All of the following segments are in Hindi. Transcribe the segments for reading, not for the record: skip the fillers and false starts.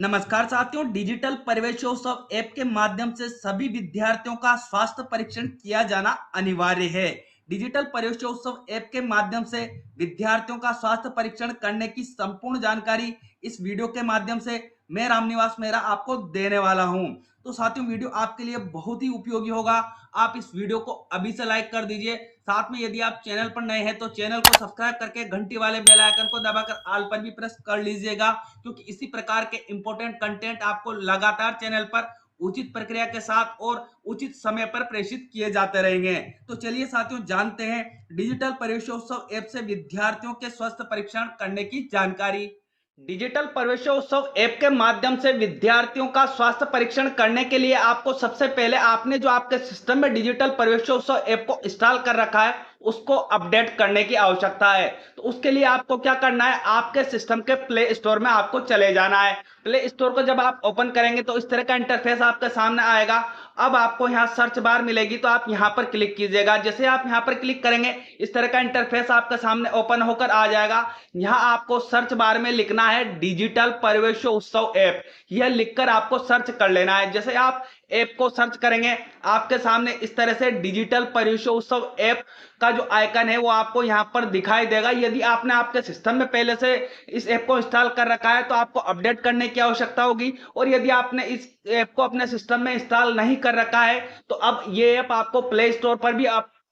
नमस्कार साथियों, डिजिटल प्रवेशोत्सव ऐप के माध्यम से सभी विद्यार्थियों का स्वास्थ्य परीक्षण किया जाना अनिवार्य है। डिजिटल प्रवेशोत्सव ऐप के माध्यम से विद्यार्थियों का स्वास्थ्य परीक्षण करने की संपूर्ण जानकारी इस वीडियो के माध्यम से मैं रामनिवास मेहरा आपको देने वाला हूं। तो साथियों, वीडियो आपके लिए बहुत ही उपयोगी होगा। आप इस वीडियो को अभी से लाइक कर दीजिए। साथ में यदि आप चैनल पर नए हैं तो चैनल को सब्सक्राइब करके घंटी वाले बेल आइकन को दबाकर ऑल पर भी प्रेस कर लीजिएगा, क्योंकि इसी प्रकार के इंपॉर्टेंट कंटेंट आपको लगातार चैनल पर उचित प्रक्रिया के साथ और उचित समय पर प्रेषित किए जाते रहेंगे। तो चलिए साथियों, जानते हैं डिजिटल प्रवेशोत्सव ऐप से विद्यार्थियों के स्वास्थ्य परीक्षण करने की जानकारी। डिजिटल प्रवेशोत्सव ऐप के माध्यम से विद्यार्थियों का स्वास्थ्य परीक्षण करने के लिए आपको सबसे पहले आपने जो आपके सिस्टम में डिजिटल प्रवेशोत्सव ऐप को इंस्टॉल कर रखा है उसको अपडेट करने की आवश्यकता है। तो उसके लिए आपको क्या करना है, आपके सिस्टम के प्ले स्टोर में आपको चले जाना है। प्ले स्टोर को जब आप ओपन करेंगे तो इस तरह का इंटरफेस आपके सामने आएगा। अब आपको यहाँ सर्च बार मिलेगी, तो आप यहाँ पर क्लिक कीजिएगा। जैसे आप यहाँ पर क्लिक करेंगे इस तरह का इंटरफेस आपके सामने ओपन होकर आ जाएगा। यहाँ आपको सर्च बार में लिखना है डिजिटल प्रवेशोत्सव ऐप, यह लिखकर आपको सर्च कर लेना है। जैसे आप ऐप को सर्च करेंगे आपके सामने इस तरह से डिजिटल प्रवेशोत्सव ऐप का जो आइकन है वो आपको यहाँ पर दिखाई देगा। यदि आपने आपके सिस्टम में पहले से इस ऐप को इंस्टॉल कर रखा है तो आपको अपडेट करने की आवश्यकता होगी, और यदि आपने इस ऐप को अपने सिस्टम में इंस्टॉल नहीं कर रखा है तो अब ये ऐप आपको प्ले स्टोर पर भी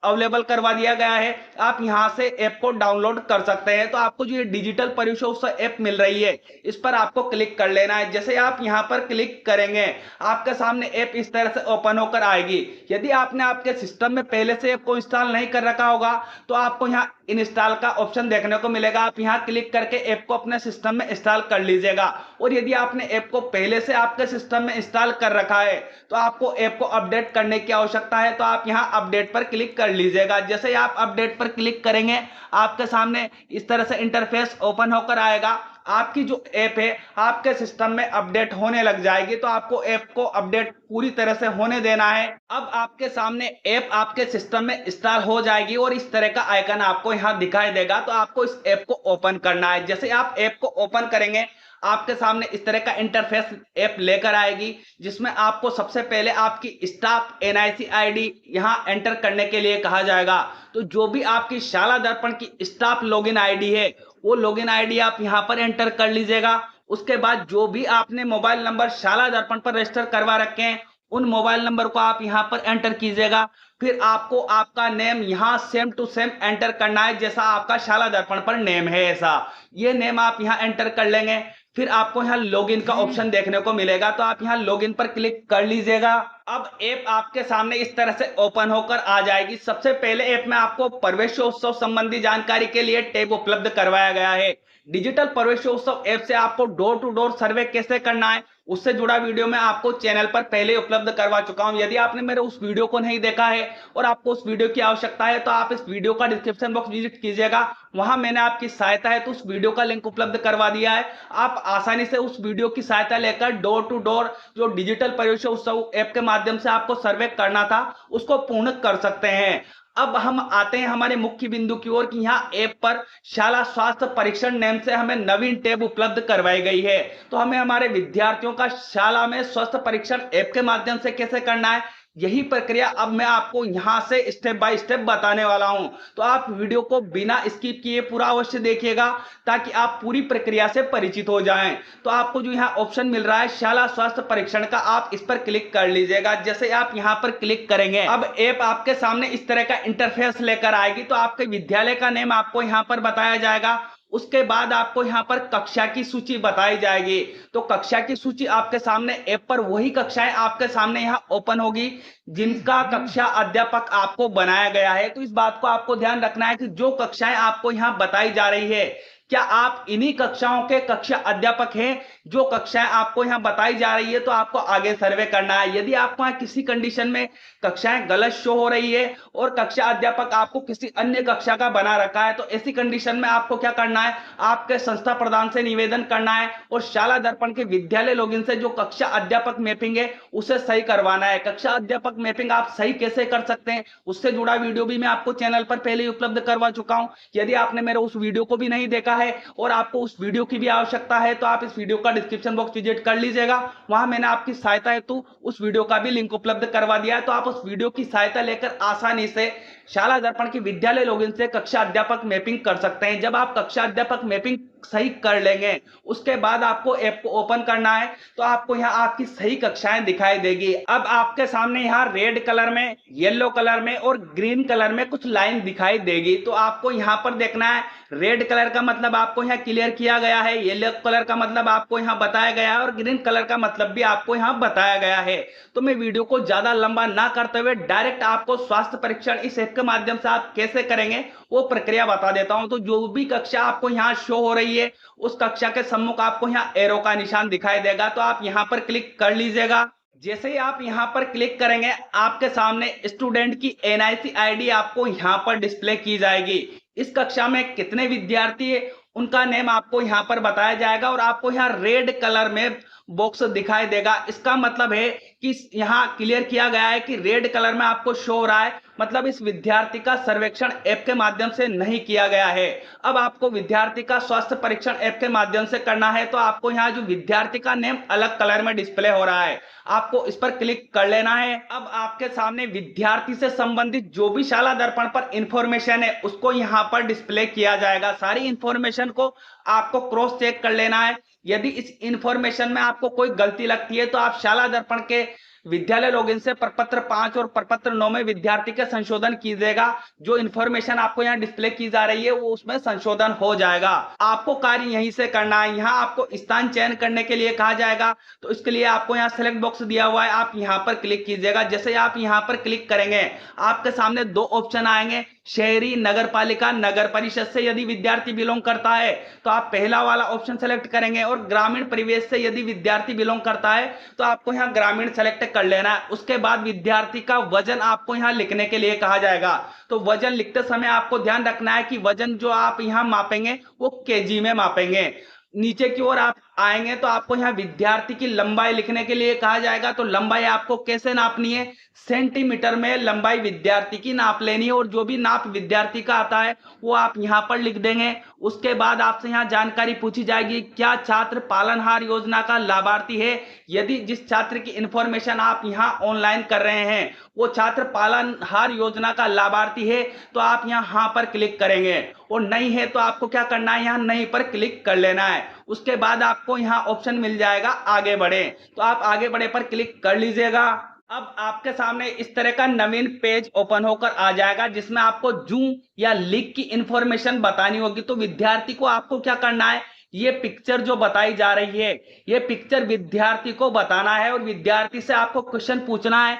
अवेलेबल करवा दिया गया है। आप यहां से ऐप को डाउनलोड कर सकते हैं। तो आपको जो ये डिजिटल प्रवेशोत्सव ऐप मिल रही है इस पर आपको क्लिक कर लेना है। जैसे आप यहां पर क्लिक करेंगे आपके सामने ऐप इस तरह से ओपन होकर आएगी। यदि आपने आपके सिस्टम में पहले से ऐप को इंस्टॉल नहीं कर रखा होगा तो आपको यहाँ इंस्टॉल का ऑप्शन देखने को मिलेगा। आप यहाँ क्लिक करके ऐप को अपने सिस्टम में इंस्टॉल कर लीजिएगा। और यदि आपने ऐप को पहले से आपके सिस्टम में इंस्टॉल कर रखा है तो आपको ऐप को अपडेट करने की आवश्यकता है। तो आप यहाँ अपडेट पर क्लिक कर लीजिएगा। जैसे आप अपडेट पर क्लिक करेंगे आपके सामने इस तरह से इंटरफेस ओपन होकर आएगा। आपकी जो ऐप है आपके सिस्टम में अपडेट होने लग जाएगी। तो आपको ऐप को अपडेट पूरी तरह से होने देना है। अब आपके सामने ऐप आपके सिस्टम में इंस्टॉल हो जाएगी और इस तरह का आइकन आपको यहां दिखाई देगा। तो आपको इस ऐप को ओपन करना है। जैसे आप ऐप को ओपन करेंगे आपके सामने इस तरह का इंटरफेस ऐप लेकर आएगी, जिसमें आपको सबसे पहले आपकी स्टाफ एनआईसी आईडी यहां एंटर करने के लिए कहा जाएगा। तो जो भी आपकी शाला दर्पण की स्टाफ लॉगिन आईडी है वो लॉगिन आईडी आप यहां पर एंटर कर लीजिएगा। उसके बाद जो भी आपने मोबाइल नंबर शाला दर्पण पर रजिस्टर करवा रखे हैं उन मोबाइल नंबर को आप यहां पर एंटर कीजिएगा। फिर आपको आपका नेम यहां सेम टू सेम एंटर करना है, जैसा आपका शाला दर्पण पर नेम है ऐसा ये नेम आप यहां एंटर कर लेंगे। फिर आपको यहाँ लॉगिन का ऑप्शन देखने को मिलेगा, तो आप यहाँ लॉगिन पर क्लिक कर लीजिएगा। अब ऐप आपके सामने इस तरह से ओपन होकर आ जाएगी। सबसे पहले ऐप में आपको प्रवेशोत्सव संबंधी जानकारी के लिए टैब उपलब्ध करवाया गया है। डिजिटल प्रवेशोत्सव ऐप से आपको डोर टू डोर सर्वे कैसे करना है उससे जुड़ा वीडियो मैं आपको चैनल पर पहले उपलब्ध करवा चुका हूं। यदि आपने मेरे उस वीडियो को नहीं देखा है और आपको उस वीडियो की आवश्यकता है तो आप इस वीडियो का डिस्क्रिप्शन बॉक्स विजिट कीजिएगा, वहां मैंने आपकी सहायता है तो उस वीडियो का लिंक उपलब्ध करवा दिया है। आप आसानी से उस वीडियो की सहायता लेकर डोर टू डोर जो डिजिटल प्रवेशोत्सव ऐप के माध्यम से आपको सर्वे करना था उसको पूर्ण कर सकते हैं। अब हम आते हैं हमारे मुख्य बिंदु की ओर कि यहाँ ऐप पर शाला स्वास्थ्य परीक्षण नाम से हमें नवीन टैब उपलब्ध करवाई गई है। तो हमें हमारे विद्यार्थियों का शाला में स्वास्थ्य परीक्षण ऐप के माध्यम से कैसे करना है यही प्रक्रिया अब मैं आपको यहां से स्टेप बाय स्टेप बताने वाला हूं। तो आप वीडियो को बिना स्किप किए पूरा अवश्य देखिएगा ताकि आप पूरी प्रक्रिया से परिचित हो जाएं। तो आपको जो यहां ऑप्शन मिल रहा है शाला स्वास्थ्य परीक्षण का, आप इस पर क्लिक कर लीजिएगा। जैसे आप यहां पर क्लिक करेंगे अब ऐप आपके सामने इस तरह का इंटरफेस लेकर आएगी। तो आपके विद्यालय का नेम आपको यहां पर बताया जाएगा। उसके बाद आपको यहां पर कक्षा की सूची बताई जाएगी। तो कक्षा की सूची आपके सामने ऐप पर वही कक्षाएं आपके सामने यहां ओपन होगी जिनका कक्षा अध्यापक आपको बनाया गया है। तो इस बात को आपको ध्यान रखना है कि जो कक्षाएं आपको यहां बताई जा रही है क्या आप इन्हीं कक्षाओं के कक्षा अध्यापक हैं। जो कक्षाएं आपको यहां बताई जा रही है तो आपको आगे सर्वे करना है। यदि आपको यहां किसी कंडीशन में कक्षाएं गलत शो हो रही है और कक्षा अध्यापक आपको किसी अन्य कक्षा का बना रखा है तो ऐसी कंडीशन में आपको क्या करना है, आपके संस्था प्रधान से निवेदन करना है और शाला दर्पण के विद्यालय लॉगिन से जो कक्षा अध्यापक मैपिंग है उसे सही करवाना है। कक्षा अध्यापक मैपिंग आप सही कैसे कर सकते हैं उससे जुड़ा वीडियो भी मैं आपको चैनल पर पहले ही उपलब्ध करवा चुका हूं। यदि आपने मेरे उस वीडियो को भी नहीं देखा है और आपको उस वीडियो की भी आवश्यकता है तो आप इस वीडियो का डिस्क्रिप्शन बॉक्स विजिट कर लीजिएगा। वहां मैंने आपकी सहायता हेतु उस वीडियो का भी लिंक उपलब्ध करवा दिया है, तो आप उस वीडियो की सहायता लेकर आसानी से शाला दर्पण की विद्यालय लॉगिन से कक्षा अध्यापक मैपिंग कर सकते हैं। जब आप कक्षा अध्यापक मैपिंग सही कर लेंगे उसके बाद आपको ऐप को ओपन करना है तो आपको यहाँ आपकी सही कक्षाएं दिखाई देगी। अब आपके सामने यहाँ रेड कलर में, येलो कलर में और ग्रीन कलर में कुछ लाइन दिखाई देगी, तो आपको यहाँ पर देखना है। रेड कलर का मतलब आपको यहाँ क्लियर किया गया है, येलो कलर का मतलब आपको यहाँ बताया गया है और ग्रीन कलर का मतलब भी आपको यहाँ बताया गया है। तो मैं वीडियो को ज्यादा लंबा ना करते हुए डायरेक्ट आपको स्वास्थ्य परीक्षण इस ऐप के माध्यम से आप कैसे करेंगे वो प्रक्रिया बता देता हूं। तो जो भी कक्षा आपको यहाँ शो हो रही है उस कक्षा के सम्मुख आपको यहाँ एरो का निशान दिखाई देगा, तो आप यहाँ पर क्लिक कर लीजिएगा। जैसे ही आप यहाँ पर क्लिक करेंगे आपके सामने स्टूडेंट की एनआईसी आईडी आपको यहाँ पर डिस्प्ले की जाएगी। इस कक्षा में कितने विद्यार्थी है उनका नेम आपको यहाँ पर बताया जाएगा और आपको यहाँ रेड कलर में बॉक्स दिखाई देगा। इसका मतलब है कि यहाँ क्लियर किया गया है कि रेड कलर में आपको शो हो रहा है, मतलब इस विद्यार्थी का सर्वेक्षण ऐप के माध्यम से नहीं किया गया है। अब आपको विद्यार्थी का स्वास्थ्य परीक्षण ऐप के माध्यम से करना है तो आपको यहाँ जो विद्यार्थी का नेम अलग कलर में डिस्प्ले हो रहा है आपको इस पर क्लिक कर लेना है। अब आपके सामने विद्यार्थी से संबंधित जो भी शाला दर्पण पर इंफॉर्मेशन है उसको यहाँ पर डिस्प्ले किया जाएगा। सारी इंफॉर्मेशन को आपको क्रॉस चेक कर लेना है। यदि इस इंफॉर्मेशन में आपको कोई गलती लगती है तो आप शाला दर्पण के विद्यालय लॉगिन से प्रपत्र 5 और प्रपत्र 9 में विद्यार्थी के संशोधन कीजिएगा। जो इंफॉर्मेशन आपको यहाँ डिस्प्ले की जा रही है वो उसमें संशोधन हो जाएगा। आपको कार्य यहीं से करना है। यहाँ आपको स्थान चयन करने के लिए कहा जाएगा तो इसके लिए आपको यहाँ सेलेक्ट बॉक्स दिया हुआ है, आप यहाँ पर क्लिक कीजिएगा। जैसे आप यहाँ पर क्लिक करेंगे आपके सामने दो ऑप्शन आएंगे, शहरी नगर पालिका नगर परिषद से यदि विद्यार्थी बिलोंग करता है तो आप पहला वाला ऑप्शन सेलेक्ट करेंगे और ग्रामीण परिवेश से यदि विद्यार्थी बिलोंग करता है तो आपको यहाँ ग्रामीण सेलेक्ट कर लेना है। उसके बाद विद्यार्थी का वजन आपको यहाँ लिखने के लिए कहा जाएगा। तो वजन लिखते समय आपको ध्यान रखना है कि वजन जो आप यहाँ मापेंगे वो केजी में मापेंगे। नीचे की ओर आप आएंगे तो आपको यहाँ विद्यार्थी की लंबाई लिखने के लिए कहा जाएगा। तो लंबाई आपको कैसे नापनी है, सेंटीमीटर में लंबाई विद्यार्थी की नाप लेनी है और जो भी नाप विद्यार्थी का आता है वो आप यहाँ पर लिख देंगे। उसके बाद आपसे यहाँ जानकारी पूछी जाएगी, क्या छात्र पालनहार योजना का लाभार्थी है। यदि जिस छात्र की इंफॉर्मेशन आप यहाँ ऑनलाइन कर रहे हैं वो छात्र पालनहार योजना का लाभार्थी है तो आप यहाँ हाँ पर क्लिक करेंगे और नहीं है तो आपको क्या करना है, यहाँ नहीं पर क्लिक कर लेना है। उसके बाद आपको यहाँ ऑप्शन मिल जाएगा आगे बढ़े, तो आप आगे बढ़े पर क्लिक कर लीजिएगा। अब आपके सामने इस तरह का नवीन पेज ओपन होकर आ जाएगा जिसमें आपको जूम या लीक की इंफॉर्मेशन बतानी होगी। तो विद्यार्थी को आपको क्या करना है, ये पिक्चर जो बताई जा रही है ये पिक्चर विद्यार्थी को बताना है और विद्यार्थी से आपको क्वेश्चन पूछना है।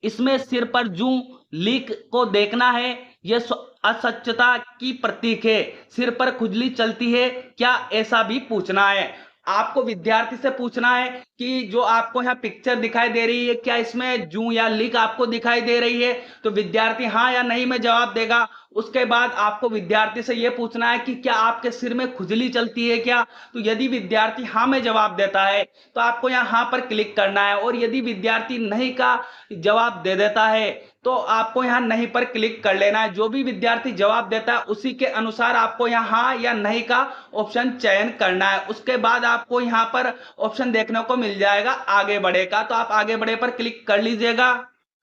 इसमें सिर पर जूं लीक को देखना है, ये अस्वच्छता की प्रतीक है, सिर पर खुजली चलती है क्या, ऐसा भी पूछना है। आपको विद्यार्थी से पूछना है कि जो आपको यहाँ पिक्चर दिखाई दे रही है क्या इसमें जूं या लीक आपको दिखाई दे रही है, तो विद्यार्थी हाँ या नहीं में जवाब देगा। उसके बाद आपको विद्यार्थी से यह पूछना है कि क्या आपके सिर में खुजली चलती है क्या, तो यदि विद्यार्थी हाँ में जवाब देता है तो आपको यहाँ हाँ पर क्लिक करना है और यदि विद्यार्थी नहीं का जवाब दे देता है तो आपको यहाँ नहीं पर क्लिक कर लेना है। जो भी विद्यार्थी जवाब देता है उसी के अनुसार आपको यहाँ हाँ या नहीं का ऑप्शन चयन करना है। उसके बाद आपको यहाँ पर ऑप्शन देखने को मिल जाएगा आगे बढ़े का, तो आप आगे बढ़े पर क्लिक कर लीजिएगा।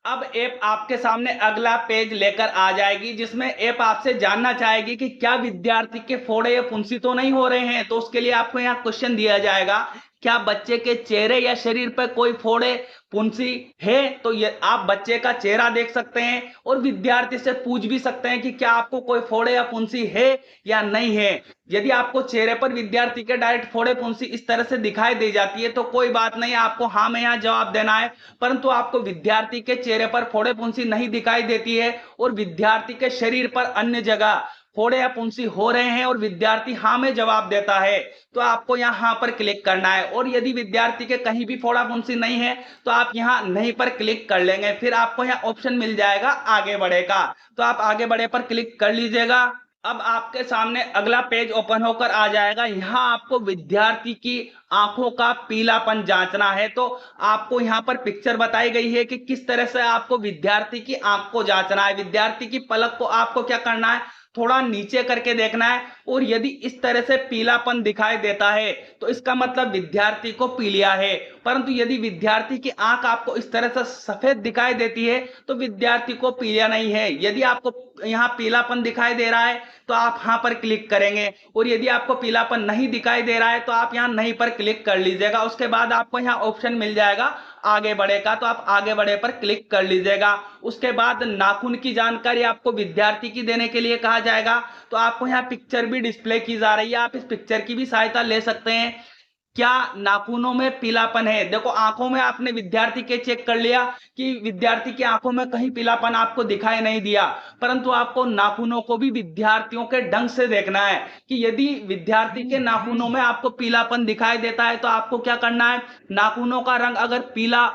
अब ऐप आपके सामने अगला पेज लेकर आ जाएगी जिसमें ऐप आपसे जानना चाहेगी कि क्या विद्यार्थी के फोड़े या फुंसी तो नहीं हो रहे हैं। तो उसके लिए आपको यहाँ क्वेश्चन दिया जाएगा, क्या बच्चे के चेहरे या शरीर पर कोई फोड़े फुंसी है, तो ये आप बच्चे का चेहरा देख सकते हैं और विद्यार्थी से पूछ भी सकते हैं कि क्या आपको कोई फोड़े या फुंसी है या नहीं है। यदि आपको चेहरे पर विद्यार्थी के डायरेक्ट फोड़े फुंसी इस तरह से दिखाई दे जाती है तो कोई बात नहीं, आपको हाँ में यहाँ जवाब देना है। परंतु आपको विद्यार्थी के चेहरे पर फोड़े फुंसी नहीं दिखाई देती है और विद्यार्थी के शरीर पर अन्य जगह फोड़े या फुंसी हो रहे हैं और विद्यार्थी हाँ में जवाब देता है तो आपको यहाँ हाँ पर क्लिक करना है। और यदि विद्यार्थी के कहीं भी फोड़ा फुंसी नहीं है तो आप यहाँ नहीं पर क्लिक कर लेंगे। फिर आपको यहाँ ऑप्शन मिल जाएगा आगे बढ़े का, तो आप आगे बढ़े पर क्लिक कर लीजिएगा। अब आपके सामने अगला पेज ओपन होकर आ जाएगा। यहाँ आपको विद्यार्थी की आंखों का पीलापन जांचना है। तो आपको यहाँ पर पिक्चर बताई गई है कि किस तरह से आपको विद्यार्थी की आंख को जांचना है। विद्यार्थी की पलक को आपको क्या करना है, थोड़ा नीचे करके देखना है, और यदि इस तरह से पीलापन दिखाई देता है तो इसका मतलब विद्यार्थी को पी लिया है। परंतु यदि विद्यार्थी की आंख आपको इस तरह से सफेद दिखाई देती है तो विद्यार्थी को पी लिया नहीं है। यदि आपको यहाँ पीलापन दिखाई दे रहा है तो आप यहाँ पर क्लिक करेंगे, और यदि आपको पीलापन नहीं दिखाई दे रहा है तो आप यहाँ नहीं पर क्लिक कर लीजिएगा। उसके बाद आपको यहाँ ऑप्शन मिल जाएगा आगे बढ़े का, तो आप आगे बढ़े पर क्लिक कर लीजिएगा। उसके बाद नाखून की जानकारी आपको विद्यार्थी की देने के लिए कहा जाएगा, तो आपको यहाँ पिक्चर भी डिस्प्ले की जा रही है, आप इस पिक्चर की भी सहायता ले सकते हैं। क्या नाखूनों में पीलापन है? देखो आंखों में आपने विद्यार्थी के चेक कर लिया कि विद्यार्थी की आंखों में कहीं पीलापन आपको दिखाई नहीं दिया, परंतु आपको नाखूनों को भी विद्यार्थियों के ढंग से देखना है कि यदि विद्यार्थी के नाखूनों में आपको पीलापन दिखाई देता है तो आपको क्या करना है, नाखूनों का रंग अगर पीला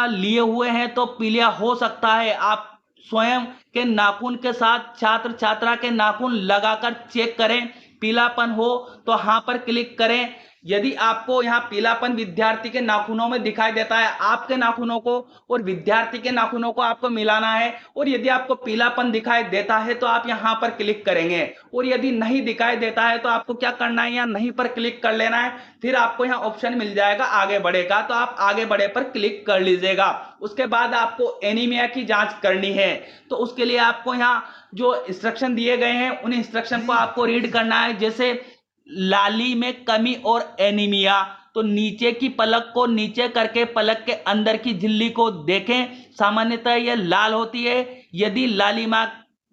लिए हुए हैं तो पीला हो सकता है। आप स्वयं के नाखून के साथ छात्र छात्रा के नाखून लगाकर चेक करें, पीलापन हो तो हाँ पर क्लिक करें। यदि आपको यहाँ पीलापन विद्यार्थी के नाखूनों में दिखाई देता है, आपके नाखूनों को और विद्यार्थी के नाखूनों को आपको मिलाना है, और यदि आपको पीलापन दिखाई देता है तो आप यहाँ पर क्लिक करेंगे, और यदि नहीं दिखाई देता है तो आपको क्या करना है, यहाँ नहीं पर क्लिक कर लेना है। फिर आपको यहाँ ऑप्शन मिल जाएगा आगे बढ़े का, तो आप आगे बढ़े पर क्लिक कर लीजिएगा। उसके बाद आपको एनीमिया की जांच करनी है, तो उसके लिए आपको यहाँ जो इंस्ट्रक्शन दिए गए हैं उन इंस्ट्रक्शन को आपको रीड करना है। जैसे लाली में कमी और एनीमिया, तो नीचे की पलक को नीचे करके पलक के अंदर की झिल्ली को देखें, सामान्यतः यह लाल होती है। यदि लालिमा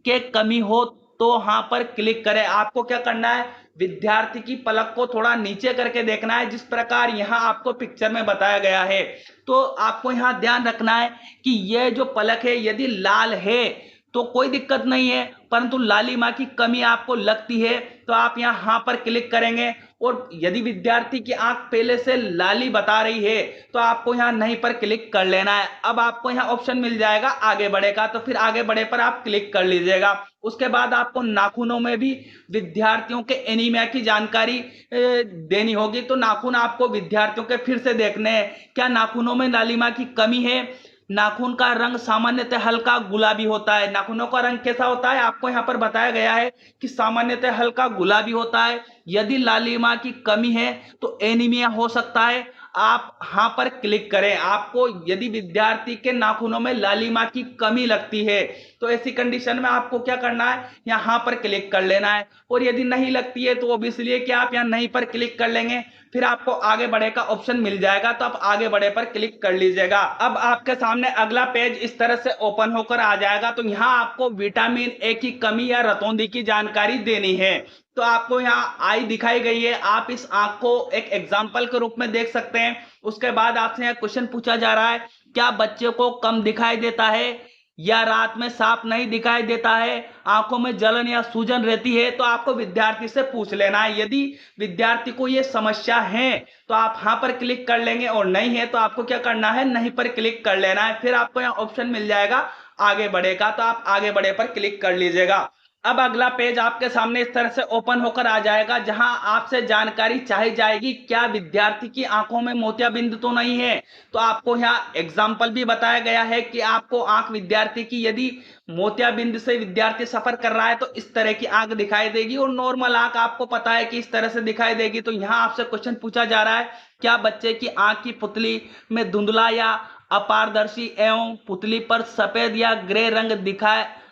के कमी हो तो हाँ पर क्लिक करें। आपको क्या करना है, विद्यार्थी की पलक को थोड़ा नीचे करके देखना है, जिस प्रकार यहाँ आपको पिक्चर में बताया गया है। तो आपको यहाँ ध्यान रखना है कि यह जो पलक है यदि लाल है तो कोई दिक्कत नहीं है, परंतु लालिमा की कमी आपको लगती है तो आप यहाँ पर क्लिक करेंगे। और यदि विद्यार्थी की आंख पहले से लाली बता रही है तो आपको यहाँ नहीं पर क्लिक कर लेना है। अब आपको यहाँ ऑप्शन मिल जाएगा आगे बढ़े का, तो फिर आगे बढ़े पर आप क्लिक कर लीजिएगा। उसके बाद आपको नाखूनों में भी विद्यार्थियों के एनीमिया की जानकारी देनी होगी, तो नाखून आपको विद्यार्थियों के फिर से देखने हैं। क्या नाखूनों में लालिमा की कमी है? नाखून का रंग सामान्यतः हल्का गुलाबी होता है। नाखूनों का रंग कैसा होता है आपको यहाँ पर बताया गया है कि सामान्यतः हल्का गुलाबी होता है। यदि लालिमा की कमी है तो एनीमिया हो सकता है, आप हाँ पर क्लिक करें। आपको यदि विद्यार्थी के नाखूनों में लालिमा की कमी लगती है तो ऐसी कंडीशन में आपको क्या करना है, यहाँ पर क्लिक कर लेना है। और यदि नहीं लगती है तो ऑब्वियसली है कि आप यहाँ नहीं पर क्लिक कर लेंगे, फिर आपको आगे बढ़े का ऑप्शन मिल जाएगा, तो आप आगे बढ़े पर क्लिक कर लीजिएगा। अब आपके सामने अगला पेज इस तरह से ओपन होकर आ जाएगा। तो यहाँ आपको विटामिन ए की कमी या रतौंधी की जानकारी देनी है। तो आपको यहाँ आई दिखाई गई है, आप इस आंख को एक एग्जाम्पल के रूप में देख सकते हैं। उसके बाद आपसे यहाँ क्वेश्चन पूछा जा रहा है, क्या बच्चे को कम दिखाई देता है या रात में साफ नहीं दिखाई देता है, आंखों में जलन या सूजन रहती है? तो आपको विद्यार्थी से पूछ लेना है। यदि विद्यार्थी को ये समस्या है तो आप हाँ पर क्लिक कर लेंगे, और नहीं है तो आपको क्या करना है, नहीं पर क्लिक कर लेना है। फिर आपको यहाँ ऑप्शन मिल जाएगा आगे बढ़ेगा, तो आप आगे बढ़े पर क्लिक कर लीजिएगा। अब अगला पेज आपके सामने इस तरह से ओपन होकर आ जाएगा, जहां आपसे जानकारी चाही जाएगी क्या विद्यार्थी की आंखों में मोतियाबिंद तो नहीं है। तो आपको यहाँ एग्जाम्पल भी बताया गया है कि आपको आंख विद्यार्थी की यदि मोतियाबिंद से विद्यार्थी सफर कर रहा है तो इस तरह की आंख दिखाई देगी, और नॉर्मल आंख आपको पता है कि इस तरह से दिखाई देगी। तो यहाँ आपसे क्वेश्चन पूछा जा रहा है, क्या बच्चे की आंख की पुतली में धुंधला या अपारदर्शी एवं पुतली पर सफेद या ग्रे रंग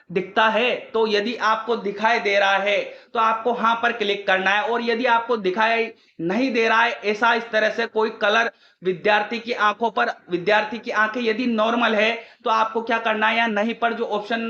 दिखता है? तो यदि आपको दिखाई दे रहा है तो आपको हाँ पर क्लिक करना है, और यदि आपको दिखाई नहीं दे रहा है ऐसा इस तरह से कोई कलर विद्यार्थी की आंखों पर, विद्यार्थी की आंखें यदि नॉर्मल है तो आपको क्या करना है, या नहीं पर जो ऑप्शन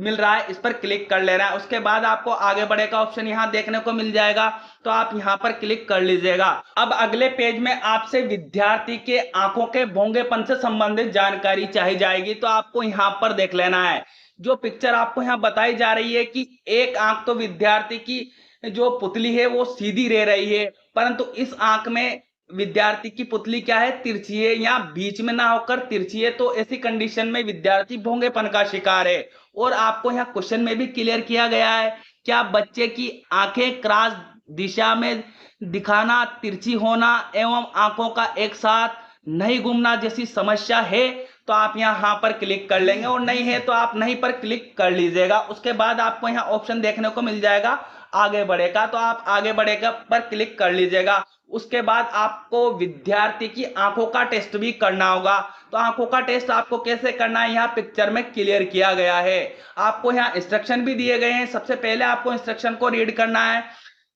मिल रहा है इस पर क्लिक कर लेना है। उसके बाद आपको आगे बढ़े का ऑप्शन यहाँ देखने को मिल जाएगा, तो आप यहाँ पर क्लिक कर लीजिएगा। अब अगले पेज में आपसे विद्यार्थी के आंखों के भोंगेपन से संबंधित जानकारी चाहिए जाएगी, तो आपको यहाँ पर देख लेना है। जो पिक्चर आपको यहाँ बताई जा रही है कि एक आंख तो विद्यार्थी की जो पुतली है वो सीधी रह रही है, परंतु इस आंख में विद्यार्थी की पुतली क्या है, तिरछी है, या बीच में ना होकर तिरछी है। तो ऐसी कंडीशन में विद्यार्थी भोंगेपन का शिकार है। और आपको यहाँ क्वेश्चन में भी क्लियर किया गया है, क्या बच्चे की आंखें क्रॉस दिशा में दिखाना, तिरछी होना एवं आंखों का एक साथ नहीं घूमना जैसी समस्या है? तो आप यहाँ पर क्लिक कर लेंगे, और नहीं है तो आप नहीं पर क्लिक कर लीजिएगा। उसके बाद आपको यहाँ ऑप्शन देखने को मिल जाएगा आगे बढ़े का, तो आप आगे बढ़ेगा पर क्लिक कर लीजिएगा। उसके बाद आपको विद्यार्थी की आंखों का टेस्ट भी करना होगा। तो आंखों का टेस्ट आपको कैसे करना है यहाँ पिक्चर में क्लियर किया गया है। आपको यहाँ इंस्ट्रक्शन भी दिए गए हैं। सबसे पहले आपको इंस्ट्रक्शन को रीड करना है।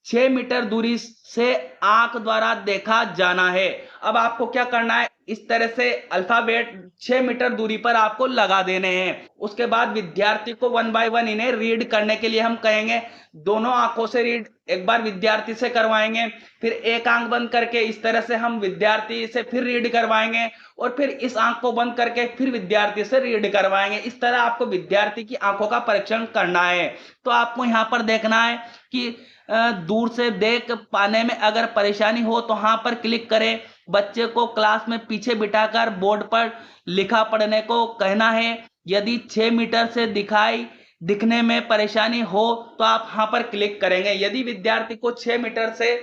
6 मीटर दूरी से आंख द्वारा देखा जाना है। अब आपको क्या करना है, इस तरह से अल्फाबेट 6 मीटर दूरी पर आपको लगा देने हैं। उसके बाद विद्यार्थी को 1 बाय 1 इन्हें रीड करने के लिए हम कहेंगे। दोनों आंखों से रीड एक बार विद्यार्थी से करवाएंगे, फिर एक आंख बंद करके इस तरह से हम विद्यार्थी से फिर रीड करवाएंगे, और फिर इस आंख को बंद करके फिर विद्यार्थी से रीड करवाएंगे। इस तरह आपको विद्यार्थी की आंखों का परीक्षण करना है। तो आपको यहाँ पर देखना है कि दूर से देख पाने में अगर परेशानी हो तो यहाँ पर क्लिक करें। बच्चे को क्लास में पीछे बिठाकर बोर्ड पर लिखा पढ़ने को कहना है। यदि 6 मीटर से दिखने में परेशानी हो तो आप यहाँ पर क्लिक करेंगे। यदि विद्यार्थी को 6 मीटर से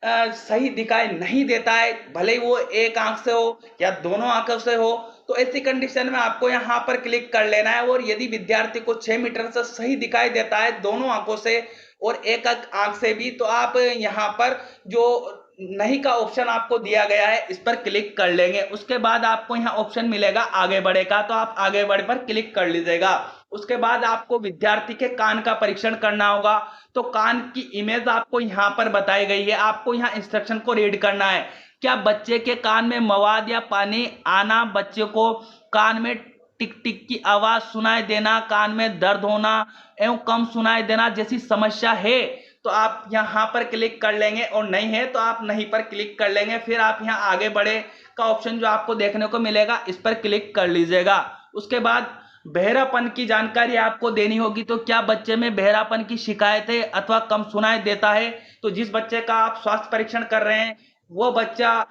सही दिखाई नहीं देता है, भले ही वो एक आंख से हो या दोनों आंखों से हो, तो ऐसी कंडीशन में आपको यहाँ पर क्लिक कर लेना है। और यदि विद्यार्थी को 6 मीटर से सही दिखाई देता है दोनों आंखों से और एक आंख से भी, तो आप यहाँ पर जो नहीं का ऑप्शन आपको दिया गया है इस पर क्लिक कर लेंगे। उसके बाद आपको यहाँ ऑप्शन मिलेगा आगे बढ़े का, तो आप आगे बढ़े पर क्लिक कर लीजिएगा। उसके बाद आपको विद्यार्थी के कान का परीक्षण करना होगा। तो कान की इमेज आपको यहाँ पर बताई गई है। आपको यहाँ इंस्ट्रक्शन को रीड करना है। क्या बच्चे के कान में मवाद या पानी आना, बच्चे को कान में टिक टिक की आवाज सुनाई देना, कान में दर्द होना एवं कम सुनाई देना जैसी समस्या है तो आप यहाँ पर क्लिक कर लेंगे, और नहीं है तो आप नहीं पर क्लिक कर लेंगे। फिर आप यहाँ आगे बढ़े का ऑप्शन जो आपको देखने को मिलेगा इस पर क्लिक कर लीजिएगा। उसके बाद बहरापन की जानकारी आपको देनी होगी। तो क्या बच्चे में बहरापन की शिकायत है अथवा कम सुनाई देता है, तो जिस बच्चे का आप स्वास्थ्य परीक्षण कर रहे हैं वो बच्चा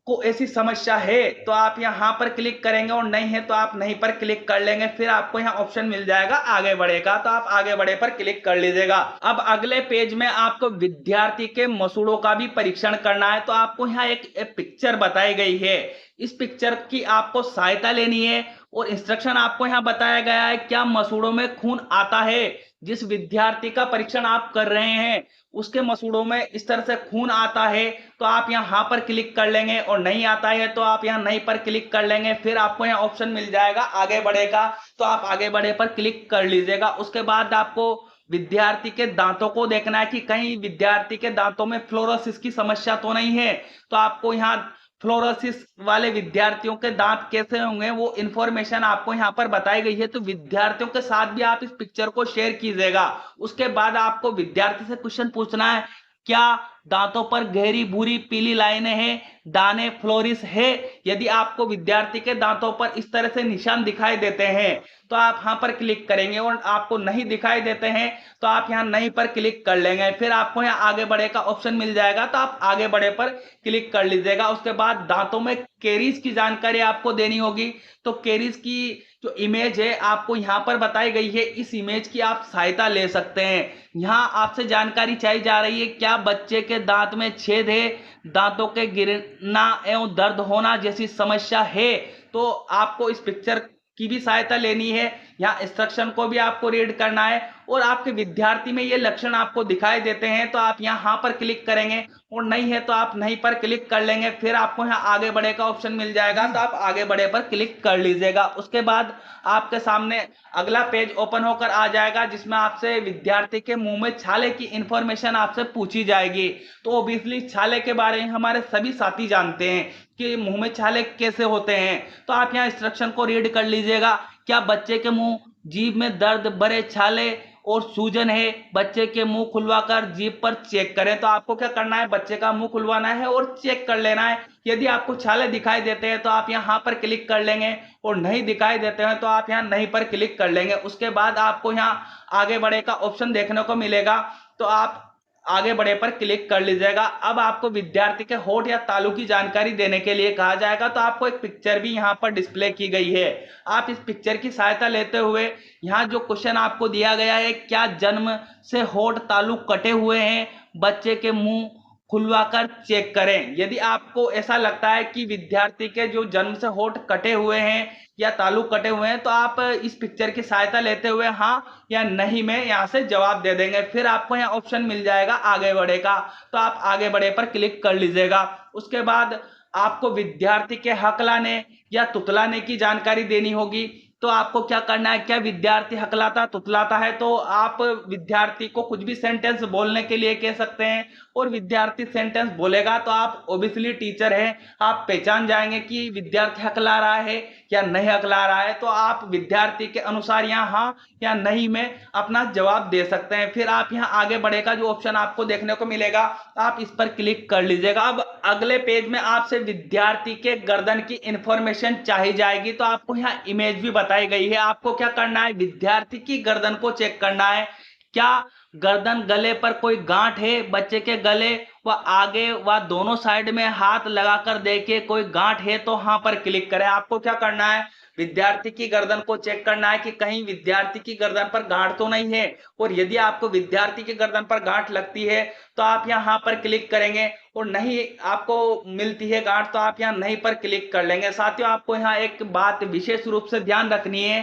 को ऐसी समस्या है तो आप यहाँ पर क्लिक करेंगे, और नहीं है तो आप नहीं पर क्लिक कर लेंगे। फिर आपको यहाँ ऑप्शन मिल जाएगा आगे बढ़ेगा, तो आप आगे बढ़े पर क्लिक कर लीजिएगा। अब अगले पेज में आपको विद्यार्थी के मसूड़ों का भी परीक्षण करना है। तो आपको यहाँ एक पिक्चर बताई गई है। इस पिक्चर की आपको सहायता लेनी है, और इंस्ट्रक्शन आपको यहाँ बताया गया है। क्या मसूड़ों में खून आता है? जिस विद्यार्थी का परीक्षण आप कर रहे हैं उसके मसूड़ों में इस तरह से खून आता है तो आप यहाँ पर क्लिक कर लेंगे, और नहीं आता है तो आप यहाँ नहीं पर क्लिक कर लेंगे। फिर आपको यहाँ ऑप्शन मिल जाएगा आगे बढ़ेगा, तो आप आगे बढ़े पर क्लिक कर लीजिएगा। उसके बाद आपको विद्यार्थी के दांतों को देखना है कि कहीं विद्यार्थी के दांतों में फ्लोरोसिस की समस्या तो नहीं है। तो आपको यहाँ फ्लोरोसिस वाले विद्यार्थियों के दांत कैसे होंगे वो इंफॉर्मेशन आपको यहाँ पर बताई गई है। तो विद्यार्थियों के साथ भी आप इस पिक्चर को शेयर कीजिएगा। उसके बाद आपको विद्यार्थी से क्वेश्चन पूछना है, क्या दांतों पर गहरी भूरी पीली लाइनें हैं, दाने फ्लोरिस है? यदि आपको विद्यार्थी के दांतों पर इस तरह से निशान दिखाई देते हैं तो आप यहाँ पर क्लिक करेंगे, और आपको नहीं दिखाई देते हैं तो आप यहाँ नहीं पर क्लिक कर लेंगे। फिर आपको यहाँ आगे बढ़े का ऑप्शन मिल जाएगा, तो आप आगे बढ़े पर क्लिक कर लीजिएगा। उसके बाद दांतों में कैरीज की जानकारी आपको देनी होगी। तो कैरीज की जो इमेज है आपको यहाँ पर बताई गई है, इस इमेज की आप सहायता ले सकते हैं। यहाँ आपसे जानकारी चाहिए जा रही है, क्या बच्चे के दांत में छेद है, दांतों के गिरना एवं दर्द होना जैसी समस्या है? तो आपको इस पिक्चर की भी सहायता लेनी है। यहाँ इंस्ट्रक्शन को भी आपको रीड करना है, और आपके विद्यार्थी में ये लक्षण आपको दिखाई देते हैं तो आप यहाँ पर क्लिक करेंगे, और नहीं है तो आप नहीं पर क्लिक कर लेंगे। फिर आपको यहाँ आगे बढ़े का ऑप्शन मिल जाएगा, तो आप आगे बढ़े पर क्लिक कर लीजिएगा। उसके बाद आपके सामने अगला पेज ओपन होकर आ जाएगा, जिसमें आपसे विद्यार्थी के मुंह में छाले की इंफॉर्मेशन आपसे पूछी जाएगी। तो ओबियसली छाले के बारे में हमारे सभी साथी जानते हैं कि मुंह में छाले कैसे होते हैं। तो आप यहाँ इंस्ट्रक्शन को रीड कर लीजिएगा। क्या बच्चे के मुंह जीभ में दर्द, बड़े छाले और सूजन है? बच्चे के मुंह खुलवाकर जीभ पर चेक करें। तो आपको क्या करना है, बच्चे का मुंह खुलवाना है और चेक कर लेना है। यदि आपको छाले दिखाई देते हैं तो आप यहाँ पर क्लिक कर लेंगे, और नहीं दिखाई देते हैं तो आप यहाँ नहीं पर क्लिक कर लेंगे। उसके बाद आपको यहाँ आगे बढ़े का ऑप्शन देखने को मिलेगा, तो आप आगे बढ़े पर क्लिक कर लीजिएगा। अब आपको विद्यार्थी के होठ या तालू की जानकारी देने के लिए कहा जाएगा। तो आपको एक पिक्चर भी यहाँ पर डिस्प्ले की गई है। आप इस पिक्चर की सहायता लेते हुए यहाँ जो क्वेश्चन आपको दिया गया है, क्या जन्म से होठ तालू कटे हुए हैं, बच्चे के मुंह खुलवाकर चेक करें। यदि आपको ऐसा लगता है कि विद्यार्थी के जो जन्म से होंठ कटे हुए हैं या तालु कटे हुए हैं, तो आप इस पिक्चर की सहायता लेते हुए हाँ या नहीं में यहाँ से जवाब दे देंगे। फिर आपको यहाँ ऑप्शन मिल जाएगा आगे बढ़े का, तो आप आगे बढ़े पर क्लिक कर लीजिएगा। उसके बाद आपको विद्यार्थी के हकलाने या तुतलाने की जानकारी देनी होगी। तो आपको क्या करना है, क्या विद्यार्थी हकलाता तुतलाता है तो आप विद्यार्थी को कुछ भी सेंटेंस बोलने के लिए कह सकते हैं, और विद्यार्थी सेंटेंस बोलेगा तो आप ओबियसली टीचर हैं, आप पहचान जाएंगे कि विद्यार्थी हकला रहा है या नहीं हकला रहा है। तो आप विद्यार्थी के अनुसार यहाँ हाँ या नहीं में अपना जवाब दे सकते हैं। फिर आप यहाँ आगे बढ़ेगा जो ऑप्शन आपको देखने को मिलेगा, आप इस पर क्लिक कर लीजिएगा। अब अगले पेज में आपसे विद्यार्थी के गर्दन की इंफॉर्मेशन चाहिए जाएगी। तो आपको यहाँ इमेज भी बताई गई है। आपको क्या करना है, विद्यार्थी की गर्दन को चेक करना है, क्या गर्दन गले पर कोई गांठ है बच्चे के गले व आगे व दोनों साइड में हाथ लगाकर देखिए कोई गांठ है तो हाँ पर क्लिक करें। आपको क्या करना है, विद्यार्थी की गर्दन को चेक करना है कि कहीं विद्यार्थी की गर्दन पर गांठ तो नहीं है, और यदि आपको विद्यार्थी की गर्दन पर गांठ लगती है तो आप यहाँ पर क्लिक करेंगे, और नहीं आपको मिलती है गांठ तो आप यहाँ नहीं पर क्लिक कर लेंगे। साथियों, आपको यहाँ एक बात विशेष रूप से ध्यान रखनी है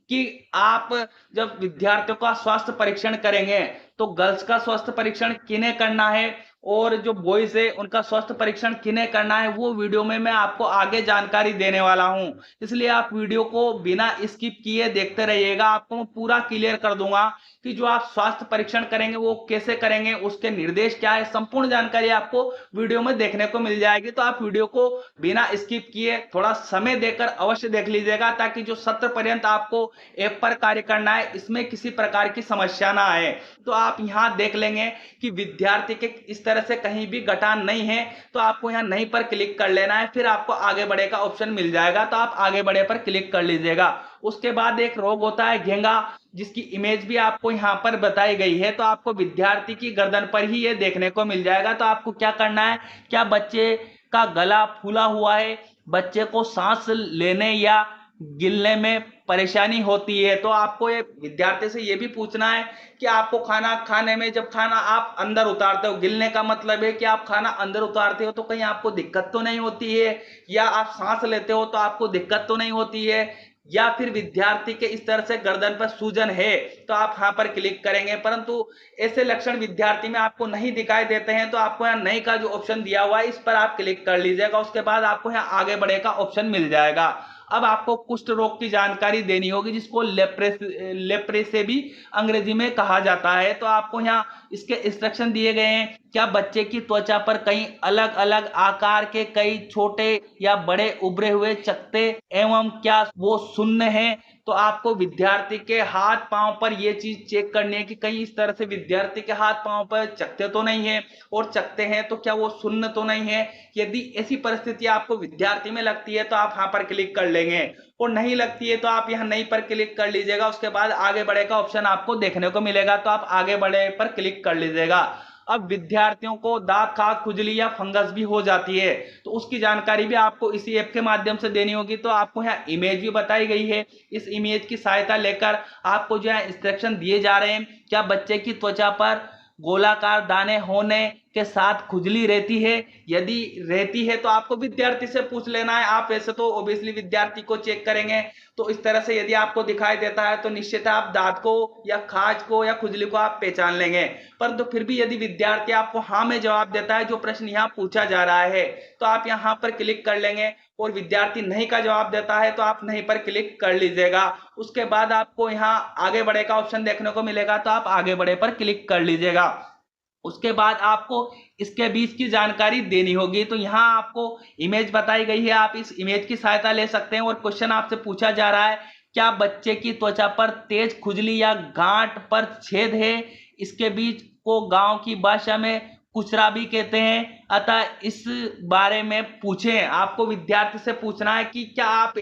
कि आप जब विद्यार्थियों का स्वास्थ्य परीक्षण करेंगे तो गर्ल्स का स्वास्थ्य परीक्षण किन्हें करना है और जो बॉयज है उनका स्वास्थ्य परीक्षण किन्हें करना है, वो वीडियो में मैं आपको आगे जानकारी देने वाला हूं। इसलिए आप वीडियो को बिना स्किप किए देखते रहिएगा। आपको मैं पूरा क्लियर कर दूंगा कि जो आप स्वास्थ्य परीक्षण करेंगे वो कैसे करेंगे, उसके निर्देश क्या है, संपूर्ण जानकारी आपको वीडियो में देखने को मिल जाएगी। तो आप वीडियो को बिना स्किप किए थोड़ा समय देकर अवश्य देख लीजिएगा, ताकि जो सत्र पर्यंत आपको ऐप पर कार्य करना है इसमें किसी प्रकार की समस्या ना आए। तो आप यहाँ देख लेंगे कि विद्यार्थी के इस तरह से कहीं भी गठान नहीं है, तो आपको यहाँ नहीं पर क्लिक कर लेना है। फिर आपको आगे बढ़े का ऑप्शन मिल जाएगा, तो आप आगे बढ़े पर क्लिक कर लीजिएगा। उसके बाद एक रोग होता है घेंगा, जिसकी इमेज भी आपको यहाँ पर बताई गई है। तो आपको विद्यार्थी की गर्दन पर ही ये देखने को मिल जाएगा। तो आपको क्या करना है, क्या बच्चे का गला फूला हुआ है, बच्चे को सांस लेने या गिलने में परेशानी होती है, तो आपको ये विद्यार्थी से ये भी पूछना है कि आपको खाना खाने में जब खाना आप अंदर उतारते हो, गिलने का मतलब है कि आप खाना अंदर उतारते हो तो कहीं आपको दिक्कत तो नहीं होती है, या आप सांस लेते हो तो आपको दिक्कत तो नहीं होती है, या फिर विद्यार्थी के इस तरह से गर्दन पर सूजन है, तो आप यहाँ पर क्लिक करेंगे। परंतु ऐसे लक्षण विद्यार्थी में आपको नहीं दिखाई देते हैं, तो आपको यहाँ नहीं का जो ऑप्शन दिया हुआ है इस पर आप क्लिक कर लीजिएगा। उसके बाद आपको यहाँ आगे बढ़े का ऑप्शन मिल जाएगा। अब आपको कुष्ठ रोग की जानकारी देनी होगी, जिसको लेप्रेसी भी अंग्रेजी में कहा जाता है। तो आपको यहाँ इसके इंस्ट्रक्शन दिए गए हैं, क्या बच्चे की त्वचा पर कई अलग अलग आकार के कई छोटे या बड़े उभरे हुए चकत्ते एवं क्या वो शून्य है। तो आपको विद्यार्थी के हाथ पांव पर यह चीज चेक करनी है कि कहीं इस तरह से विद्यार्थी के हाथ पांव पर चकत्ते तो नहीं है, और चकत्ते हैं तो क्या वो शून्य तो नहीं है। यदि ऐसी परिस्थिति आपको विद्यार्थी में लगती है तो आप यहाँ पर क्लिक कर लेंगे, और नहीं लगती है तो आप यहाँ नहीं पर क्लिक कर लीजिएगा। उसके बाद आगे बढ़े का ऑप्शन आपको देखने को मिलेगा, तो आप आगे बढ़े पर क्लिक कर लीजिएगा। अब विद्यार्थियों को दांत खाज खुजली या फंगस भी हो जाती है, तो उसकी जानकारी भी आपको इसी ऐप के माध्यम से देनी होगी। तो आपको यहाँ इमेज भी बताई गई है, इस इमेज की सहायता लेकर आपको जो है इंस्ट्रक्शन दिए जा रहे हैं। क्या बच्चे की त्वचा पर गोलाकार दाने होने के साथ खुजली रहती है, यदि रहती है तो आपको विद्यार्थी से पूछ लेना है। आप वैसे तो ऑब्वियसली विद्यार्थी को चेक करेंगे, तो इस तरह से यदि आपको दिखाई देता है तो निश्चित आप दांत को या खाज को या खुजली को आप पहचान लेंगे। परंतु फिर भी यदि विद्यार्थी आपको हाँ में जवाब देता है, जो प्रश्न यहाँ पूछा जा रहा है, तो आप यहाँ पर क्लिक कर लेंगे, और विद्यार्थी नहीं का जवाब देता है तो आप नहीं पर क्लिक कर लीजिएगा। उसके बाद आपको यहाँ आगे बढ़े का ऑप्शन देखने को मिलेगा, तो आप आगे बढ़े पर क्लिक कर लीजिएगा। उसके बाद आपको इसके बीच की जानकारी देनी होगी। तो यहाँ आपको इमेज बताई गई है, आप इस इमेज की सहायता ले सकते हैं। और क्वेश्चन आपसे पूछा जा रहा है, क्या बच्चे की त्वचा पर तेज खुजली या गांठ पर छेद है, इसके बीच को गांव की भाषा में कुचरा भी कहते हैं, अतः इस बारे में पूछें। आपको विद्यार्थी से पूछना है कि क्या आप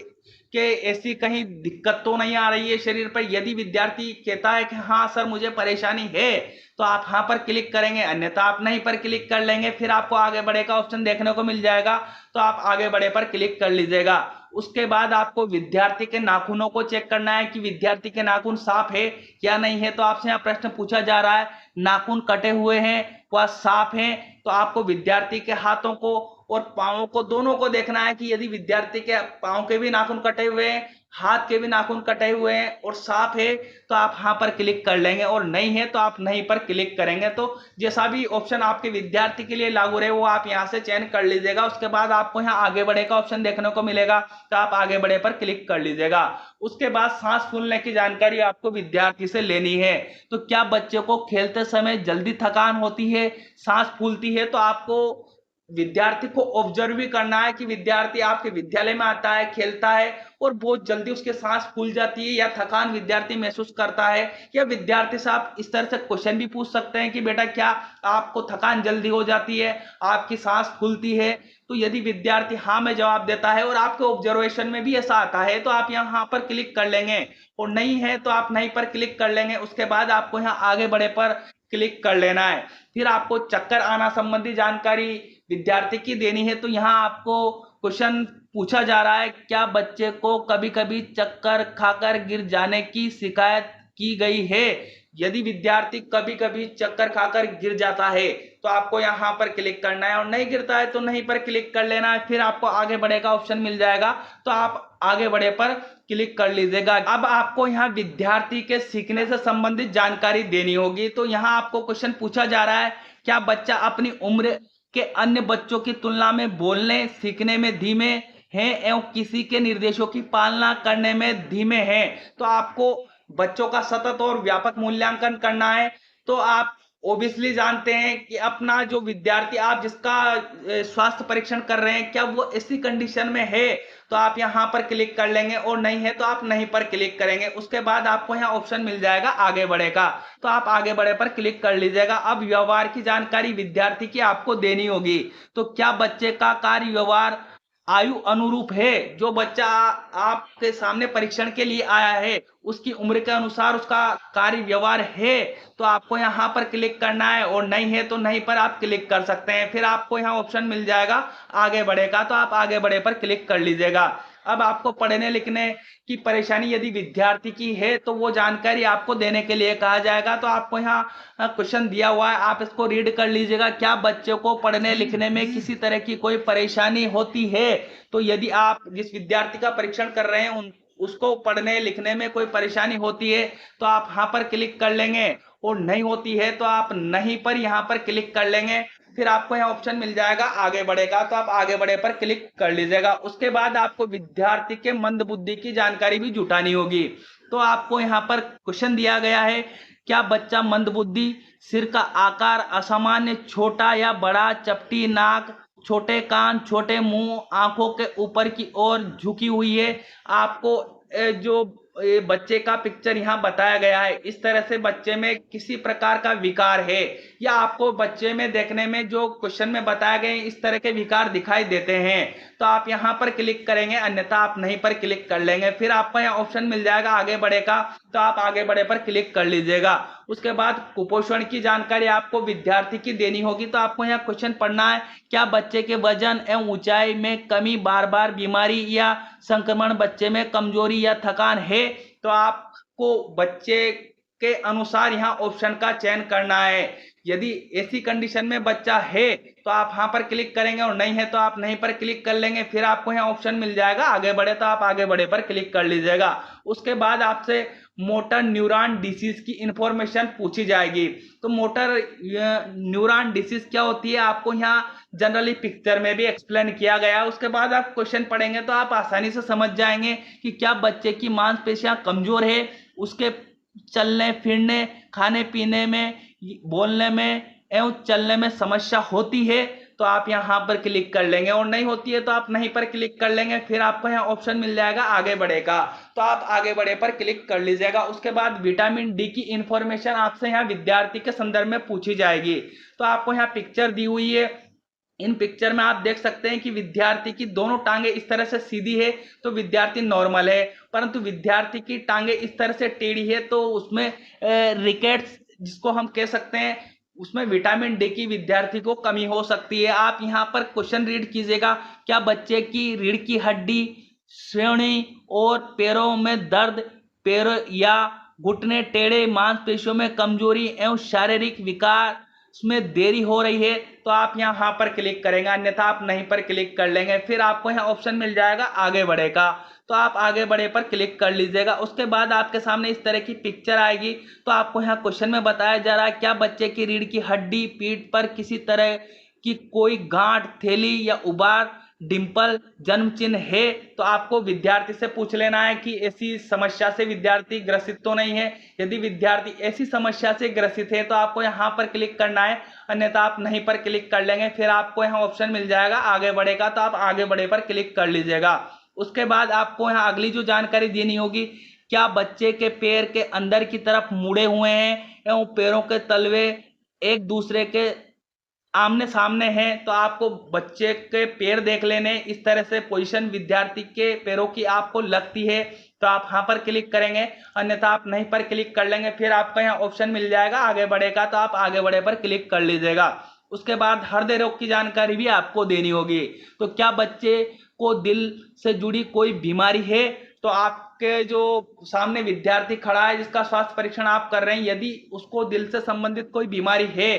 के ऐसी कहीं दिक्कत तो नहीं आ रही है शरीर पर। यदि विद्यार्थी कहता है कि हाँ सर मुझे परेशानी है, तो आप हाँ पर क्लिक करेंगे, अन्यथा आप नहीं पर क्लिक कर लेंगे। फिर आपको आगे बढ़े का ऑप्शन देखने को मिल जाएगा, तो आप आगे बढ़े पर क्लिक कर लीजिएगा। उसके बाद आपको विद्यार्थी के नाखूनों को चेक करना है कि विद्यार्थी के नाखून साफ है या नहीं है। तो आपसे यहाँ प्रश्न पूछा जा रहा है नाखून कटे हुए हैं व साफ हैं, तो आपको विद्यार्थी के हाथों को और पांवों को दोनों को देखना है कि यदि विद्यार्थी के पांव के भी नाखून कटे हुए हैं, हाथ के भी नाखून कटे हुए हैं और साफ है, तो आप हाँ पर क्लिक कर लेंगे, और नहीं है तो आप नहीं पर क्लिक करेंगे। तो जैसा भी ऑप्शन आपके विद्यार्थी के लिए लागू रहे वो आप यहाँ से चयन कर लीजिएगा। उसके बाद आपको यहाँ आगे बढ़े का ऑप्शन देखने को मिलेगा, तो आप आगे बढ़े पर क्लिक कर लीजिएगा। उसके बाद सांस फूलने की जानकारी आपको विद्यार्थी से लेनी है। तो क्या बच्चे को खेलते समय जल्दी थकान होती है, सांस फूलती है? तो आपको विद्यार्थी को ऑब्जर्व भी करना है कि विद्यार्थी आपके विद्यालय में आता है, खेलता है और बहुत जल्दी उसके सांस फूल जाती है या थकान विद्यार्थी महसूस करता है। या विद्यार्थी से आप इस तरह से क्वेश्चन भी पूछ सकते हैं कि बेटा क्या आपको थकान जल्दी हो जाती है, आपकी सांस फूलती है? तो यदि विद्यार्थी हाँ में जवाब देता है और आपके ऑब्जर्वेशन में भी ऐसा आता है, तो आप यहाँ पर क्लिक कर लेंगे, और नहीं है तो आप नहीं पर क्लिक कर लेंगे। उसके बाद आपको यहाँ आगे बढ़े पर क्लिक कर लेना है। फिर आपको चक्कर आना संबंधी जानकारी विद्यार्थी की देनी है। तो यहाँ आपको क्वेश्चन पूछा जा रहा है क्या बच्चे को कभी कभी चक्कर खाकर गिर जाने की शिकायत की गई है? यदि विद्यार्थी कभी कभी चक्कर खाकर गिर जाता है, तो आपको यहाँ पर क्लिक करना है, और नहीं गिरता है तो नहीं पर क्लिक कर लेना है। फिर आपको आगे बढ़े का ऑप्शन मिल जाएगा, तो आप आगे बढ़े पर क्लिक कर लीजिएगा। अब आपको यहाँ विद्यार्थी के सीखने से संबंधित जानकारी देनी होगी। तो यहाँ आपको क्वेश्चन पूछा जा रहा है क्या बच्चा अपनी उम्र के अन्य बच्चों की तुलना में बोलने सीखने में धीमे हैं एवं किसी के निर्देशों की पालना करने में धीमे हैं? तो आपको बच्चों का सतत और व्यापक मूल्यांकन करना है। तो आप ओबियसली जानते हैं कि अपना जो विद्यार्थी आप जिसका स्वास्थ्य परीक्षण कर रहे हैं क्या वो ऐसी कंडीशन में है, तो आप यहाँ पर क्लिक कर लेंगे, और नहीं है तो आप नहीं पर क्लिक करेंगे। उसके बाद आपको यहाँ ऑप्शन मिल जाएगा आगे बढ़े का, तो आप आगे बढ़े पर क्लिक कर लीजिएगा। अब व्यवहार की जानकारी विद्यार्थी की आपको देनी होगी। तो क्या बच्चे का कार्य व्यवहार आयु अनुरूप है? जो बच्चा आपके सामने परीक्षण के लिए आया है उसकी उम्र के अनुसार उसका कार्य व्यवहार है, तो आपको यहाँ पर क्लिक करना है, और नहीं है तो नहीं पर आप क्लिक कर सकते हैं। फिर आपको यहाँ ऑप्शन मिल जाएगा आगे बढ़ेगा, तो आप आगे बढ़े पर क्लिक कर लीजिएगा। अब आपको पढ़ने लिखने की परेशानी यदि विद्यार्थी की है तो वो जानकारी आपको देने के लिए कहा जाएगा। तो आपको यहाँ क्वेश्चन दिया हुआ है, आप इसको रीड कर लीजिएगा। क्या बच्चे को पढ़ने लिखने में किसी तरह की कोई परेशानी होती है? तो यदि आप जिस विद्यार्थी का परीक्षण कर रहे हैं उसको पढ़ने लिखने में कोई परेशानी होती है, तो आप हाँ पर क्लिक कर लेंगे, और नहीं होती है तो आप नहीं पर यहाँ पर क्लिक कर लेंगे। फिर आपको यहाँ ऑप्शन मिल जाएगा आगे बढ़ेगा, तो आप आगे बढ़े पर क्लिक कर लीजिएगा। उसके बाद आपको विद्यार्थी के मंद बुद्धि की जानकारी भी जुटानी होगी। तो आपको यहाँ पर क्वेश्चन दिया गया है क्या बच्चा मंद बुद्धि, सिर का आकार असामान्य छोटा या बड़ा, चपटी नाक, छोटे कान, छोटे मुंह, आंखों के ऊपर की ओर झुकी हुई है? आपको जो बच्चे का पिक्चर यहाँ बताया गया है इस तरह से बच्चे में किसी प्रकार का विकार है, या आपको बच्चे में देखने में जो क्वेश्चन में बताए गए इस तरह के विकार दिखाई देते हैं, तो आप यहाँ पर क्लिक करेंगे, अन्यथा आप नहीं पर क्लिक कर लेंगे। फिर आपको यहाँ ऑप्शन मिल जाएगा आगे बढ़े का, तो आप आगे बढ़े पर क्लिक कर लीजिएगा। उसके बाद कुपोषण की जानकारी आपको विद्यार्थी की देनी होगी। तो आपको यहाँ क्वेश्चन पढ़ना है क्या बच्चे के वजन एवं ऊंचाई में कमी, बार बार बीमारी या संक्रमण, बच्चे में कमजोरी या थकान है? तो आपको बच्चे के अनुसार यहाँ ऑप्शन का चयन करना है। यदि ऐसी कंडीशन में बच्चा है तो आप हाँ पर क्लिक करेंगे, और नहीं है तो आप नहीं पर क्लिक कर लेंगे। फिर आपको यहाँ ऑप्शन मिल जाएगा आगे बढ़े, तो आप आगे बढ़े पर क्लिक कर लीजिएगा। उसके बाद आपसे मोटर न्यूरॉन डिसीज की इंफॉर्मेशन पूछी जाएगी। तो मोटर न्यूरॉन डिसीज क्या होती है आपको यहाँ जनरली पिक्चर में भी एक्सप्लेन किया गया है। उसके बाद आप क्वेश्चन पढ़ेंगे तो आप आसानी से समझ जाएंगे कि क्या बच्चे की मांसपेशियां कमजोर है, उसके चलने फिरने, खाने पीने में, बोलने में एवं चलने में समस्या होती है, तो आप यहाँ पर क्लिक कर लेंगे, और नहीं होती है तो आप नहीं पर क्लिक कर लेंगे। फिर आपको यहाँ ऑप्शन मिल जाएगा आगे बढ़ेगा, तो आप आगे बढ़े पर क्लिक कर लीजिएगा। उसके बाद विटामिन डी की इंफॉर्मेशन आपसे यहाँ विद्यार्थी के संदर्भ में पूछी जाएगी। तो आपको यहाँ पिक्चर दी हुई है, इन पिक्चर में आप देख सकते हैं कि विद्यार्थी की दोनों टांगे इस तरह से सीधी है तो विद्यार्थी नॉर्मल है, परंतु विद्यार्थी की टांगे इस तरह से टेढ़ी है तो उसमें रिकेट्स जिसको हम कह सकते हैं, उसमें विटामिन डी की विद्यार्थी को कमी हो सकती है। आप यहाँ पर क्वेश्चन रीड कीजिएगा, क्या बच्चे की रीढ़ की हड्डी, श्रोणि और पैरों में दर्द, पैरों या घुटने टेढ़े, मांसपेशियों में कमजोरी एवं शारीरिक विकार में देरी हो रही है, तो आप यहाँ पर क्लिक करेंगे, अन्यथा आप नहीं पर क्लिक कर लेंगे। फिर आपको यहाँ ऑप्शन मिल जाएगा आगे बढ़े का, तो आप आगे बढ़े पर क्लिक कर लीजिएगा। उसके बाद आपके सामने इस तरह की पिक्चर आएगी, तो आपको यहाँ क्वेश्चन में बताया जा रहा है, क्या बच्चे की रीढ़ की हड्डी, पीठ पर किसी तरह की कोई गांठ, थैली या उबार, डिंपल, जन्म चिन्ह है? तो आपको विद्यार्थी से पूछ लेना है कि ऐसी समस्या से विद्यार्थी ग्रसित तो नहीं है। यदि विद्यार्थी ऐसी समस्या से ग्रसित है तो आपको यहाँ पर क्लिक करना है, अन्यथा आप नहीं पर क्लिक कर लेंगे। फिर आपको यहाँ ऑप्शन मिल जाएगा आगे बढ़ेगा, तो आप आगे बढ़े पर क्लिक कर लीजिएगा। उसके बाद आपको यहाँ अगली जो जानकारी देनी होगी, क्या बच्चे के पैर के अंदर की तरफ मुड़े हुए हैं एवं पैरों के तलवे एक दूसरे के आमने सामने हैं? तो आपको बच्चे के पैर देख लेने, इस तरह से पोजीशन विद्यार्थी के पैरों की आपको लगती है तो आप यहाँ पर क्लिक करेंगे, अन्यथा आप नहीं पर क्लिक कर लेंगे। फिर आपको यहाँ ऑप्शन मिल जाएगा आगे बढ़ेगा, तो आप आगे बढ़े पर क्लिक कर लीजिएगा। उसके बाद हृदय रोग की जानकारी भी आपको देनी होगी, तो क्या बच्चे को दिल से जुड़ी कोई बीमारी है? तो आपके जो सामने विद्यार्थी खड़ा है जिसका स्वास्थ्य परीक्षण आप कर रहे हैं, यदि उसको दिल से संबंधित कोई बीमारी है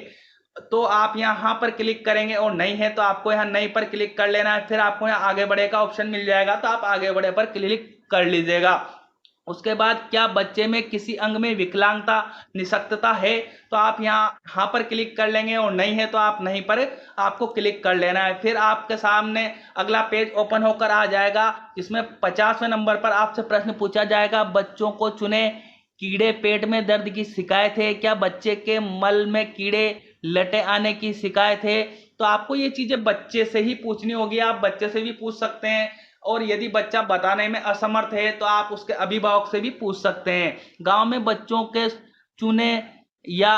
तो आप यहाँ पर क्लिक करेंगे, और नहीं है तो आपको यहाँ नहीं पर क्लिक कर लेना है। फिर आपको यहाँ आगे बढ़े का ऑप्शन मिल जाएगा, तो आप आगे बढ़े पर क्लिक कर लीजिएगा। उसके बाद क्या बच्चे में किसी अंग में विकलांगता, निशक्तता है? तो आप यहाँ पर क्लिक कर लेंगे, और नहीं है तो आप नहीं पर आपको क्लिक कर लेना है। फिर आपके सामने अगला पेज ओपन होकर आ जाएगा, जिसमें 50वें नंबर पर आपसे प्रश्न पूछा जाएगा, बच्चों को चुने, कीड़े, पेट में दर्द की शिकायत है? क्या बच्चे के मल में कीड़े, लटे आने की शिकायत है? तो आपको ये चीजें बच्चे से ही पूछनी होगी, आप बच्चे से भी पूछ सकते हैं, और यदि बच्चा बताने में असमर्थ है तो आप उसके अभिभावक से भी पूछ सकते हैं। गांव में बच्चों के चूने या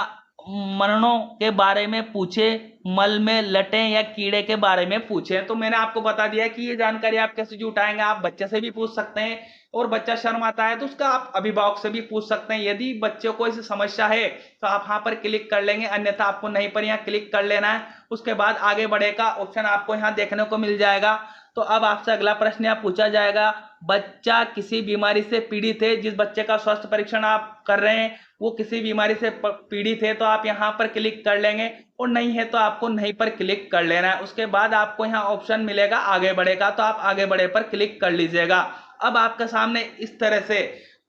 मरणों के बारे में पूछे, मल में लटे या कीड़े के बारे में पूछे। तो मैंने आपको बता दिया कि ये जानकारी आप कैसे जुटाएंगे, आप बच्चे से भी पूछ सकते हैं, और बच्चा शर्माता है तो उसका आप अभिभावक से भी पूछ सकते हैं। यदि बच्चों को इस समस्या है तो आप यहाँ पर क्लिक कर लेंगे, अन्यथा आपको नहीं पर यहाँ क्लिक कर लेना है। उसके बाद आगे बढ़े का ऑप्शन आपको यहाँ देखने को मिल जाएगा। तो अब आपसे अगला प्रश्न यहाँ पूछा जाएगा, बच्चा किसी बीमारी से पीड़ित है? जिस बच्चे का स्वास्थ्य परीक्षण आप कर रहे हैं वो किसी बीमारी से पीड़ित है, तो आप यहाँ पर क्लिक कर लेंगे, और नहीं है तो आपको नहीं पर क्लिक कर लेना है। उसके बाद आपको यहाँ ऑप्शन मिलेगा आगे बढ़ेगा, तो आप आगे बढ़े पर क्लिक कर लीजिएगा। अब आपके सामने इस तरह से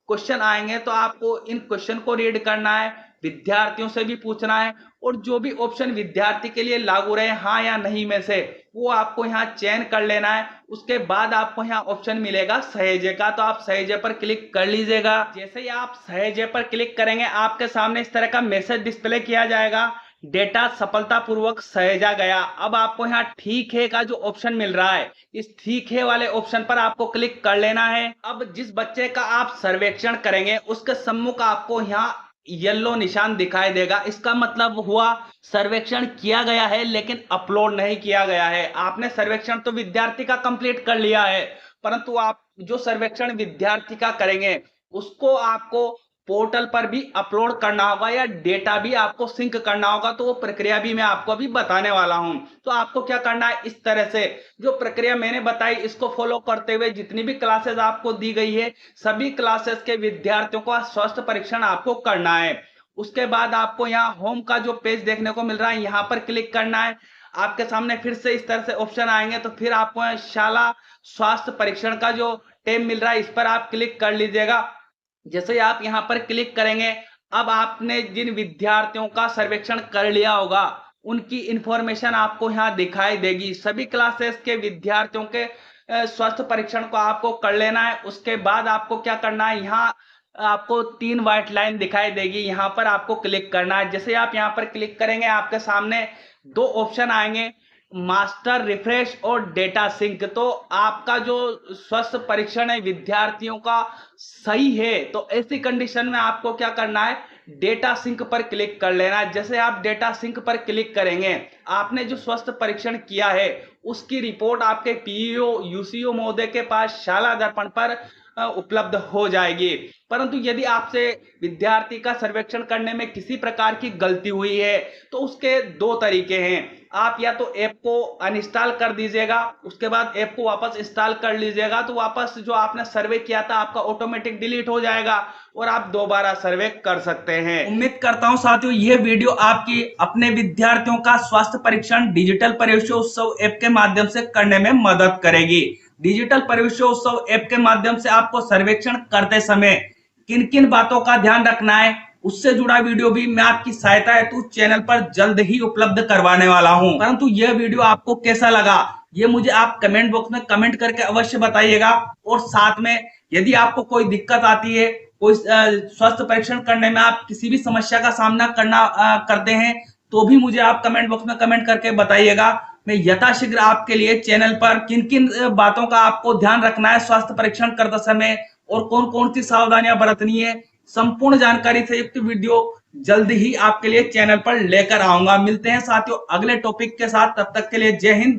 क्वेश्चन आएंगे, तो आपको इन क्वेश्चन को रीड करना है, विद्यार्थियों से भी पूछना है, और जो भी ऑप्शन विद्यार्थी के लिए लागू रहे हाँ या नहीं में से वो आपको यहाँ चयन कर लेना है। उसके बाद आपको यहाँ ऑप्शन मिलेगा सहेजे का, तो आप सहेजे पर क्लिक कर लीजिएगा। जैसे ही आप सहेजे पर क्लिक करेंगे आपके सामने इस तरह का मैसेज डिस्प्ले किया जाएगा, डेटा सफलतापूर्वक सहेजा गया। अब आपको यहाँ ठीक है का जो ऑप्शन मिल रहा है, इस ठीक है वाले ऑप्शन पर आपको क्लिक कर लेना है। अब जिस बच्चे का आप सर्वेक्षण करेंगे उसके सम्मुख आपको यहाँ येलो निशान दिखाई देगा, इसका मतलब हुआ सर्वेक्षण किया गया है लेकिन अपलोड नहीं किया गया है। आपने सर्वेक्षण तो विद्यार्थी का कंप्लीट कर लिया है, परंतु आप जो सर्वेक्षण विद्यार्थी का करेंगे उसको आपको पोर्टल पर भी अपलोड करना होगा, या डेटा भी आपको सिंक करना होगा। तो वो प्रक्रिया भी मैं आपको अभी बताने वाला हूं। तो आपको क्या करना है, इस तरह से जो प्रक्रिया मैंने बताई इसको फॉलो करते हुए जितनी भी क्लासेस आपको दी गई है सभी क्लासेस के विद्यार्थियों का स्वास्थ्य परीक्षण आपको करना है। उसके बाद आपको यहाँ होम का जो पेज देखने को मिल रहा है यहाँ पर क्लिक करना है। आपके सामने फिर से इस तरह से ऑप्शन आएंगे, तो फिर आपको शाला स्वास्थ्य परीक्षण का जो टैब मिल रहा है इस पर आप क्लिक कर लीजिएगा। जैसे आप यहाँ पर क्लिक करेंगे, अब आपने जिन विद्यार्थियों का सर्वेक्षण कर लिया होगा उनकी इंफॉर्मेशन आपको यहाँ दिखाई देगी। सभी क्लासेस के विद्यार्थियों के स्वास्थ्य परीक्षण को आपको कर लेना है। उसके बाद आपको क्या करना है, यहाँ आपको 3 व्हाइट लाइन दिखाई देगी, यहाँ पर आपको क्लिक करना है। जैसे आप यहाँ पर क्लिक करेंगे आपके सामने 2 ऑप्शन आएंगे, मास्टर रिफ्रेश और डेटा सिंक। तो आपका जो स्वास्थ्य परीक्षण है विद्यार्थियों का सही है तो ऐसी कंडीशन में आपको क्या करना है, डेटा सिंक पर क्लिक कर लेना। जैसे आप डेटा सिंक पर क्लिक करेंगे, आपने जो स्वास्थ्य परीक्षण किया है उसकी रिपोर्ट आपके पीईओ यूसीओ महोदय के पास शाला दर्पण पर उपलब्ध हो जाएगी। परंतु यदि आपसे विद्यार्थी का सर्वेक्षण करने में किसी प्रकार की गलती हुई है तो उसके दो तरीके हैं। आप या तो ऐप को अनइंस्टॉल कर दीजिएगा, उसके बाद ऐप को वापस इंस्टॉल कर लीजिएगा, तो वापस जो आपने सर्वे किया था आपका ऑटोमेटिक डिलीट हो जाएगा और आप दोबारा सर्वे कर सकते हैं। उम्मीद करता हूं साथियों यह वीडियो आपकी अपने विद्यार्थियों का स्वास्थ्य परीक्षण डिजिटल प्रवेशोत्सव ऐप के माध्यम से करने में मदद करेगी। डिजिटल प्रवेशोत्सव ऐप के माध्यम से आपको सर्वेक्षण करते समय किन किन बातों का ध्यान रखना है उससे जुड़ा वीडियो भी मैं आपकी सहायता हेतु चैनल पर जल्द ही उपलब्ध करवाने वाला हूं। परंतु यह वीडियो आपको कैसा लगा ये मुझे आप कमेंट बॉक्स में कमेंट करके अवश्य बताइएगा। और साथ में यदि आपको कोई दिक्कत आती है, कोई स्वास्थ्य परीक्षण करने में आप किसी भी समस्या का सामना करते हैं तो भी मुझे आप कमेंट बॉक्स में कमेंट करके बताइएगा। मैं यथाशीघ्र आपके लिए चैनल पर किन किन बातों का आपको ध्यान रखना है स्वास्थ्य परीक्षण करते समय और कौन कौन सी सावधानियां बरतनी है, संपूर्ण जानकारी से युक्त वीडियो जल्द ही आपके लिए चैनल पर लेकर आऊंगा। मिलते हैं साथियों अगले टॉपिक के साथ, तब तक के लिए जय हिंद।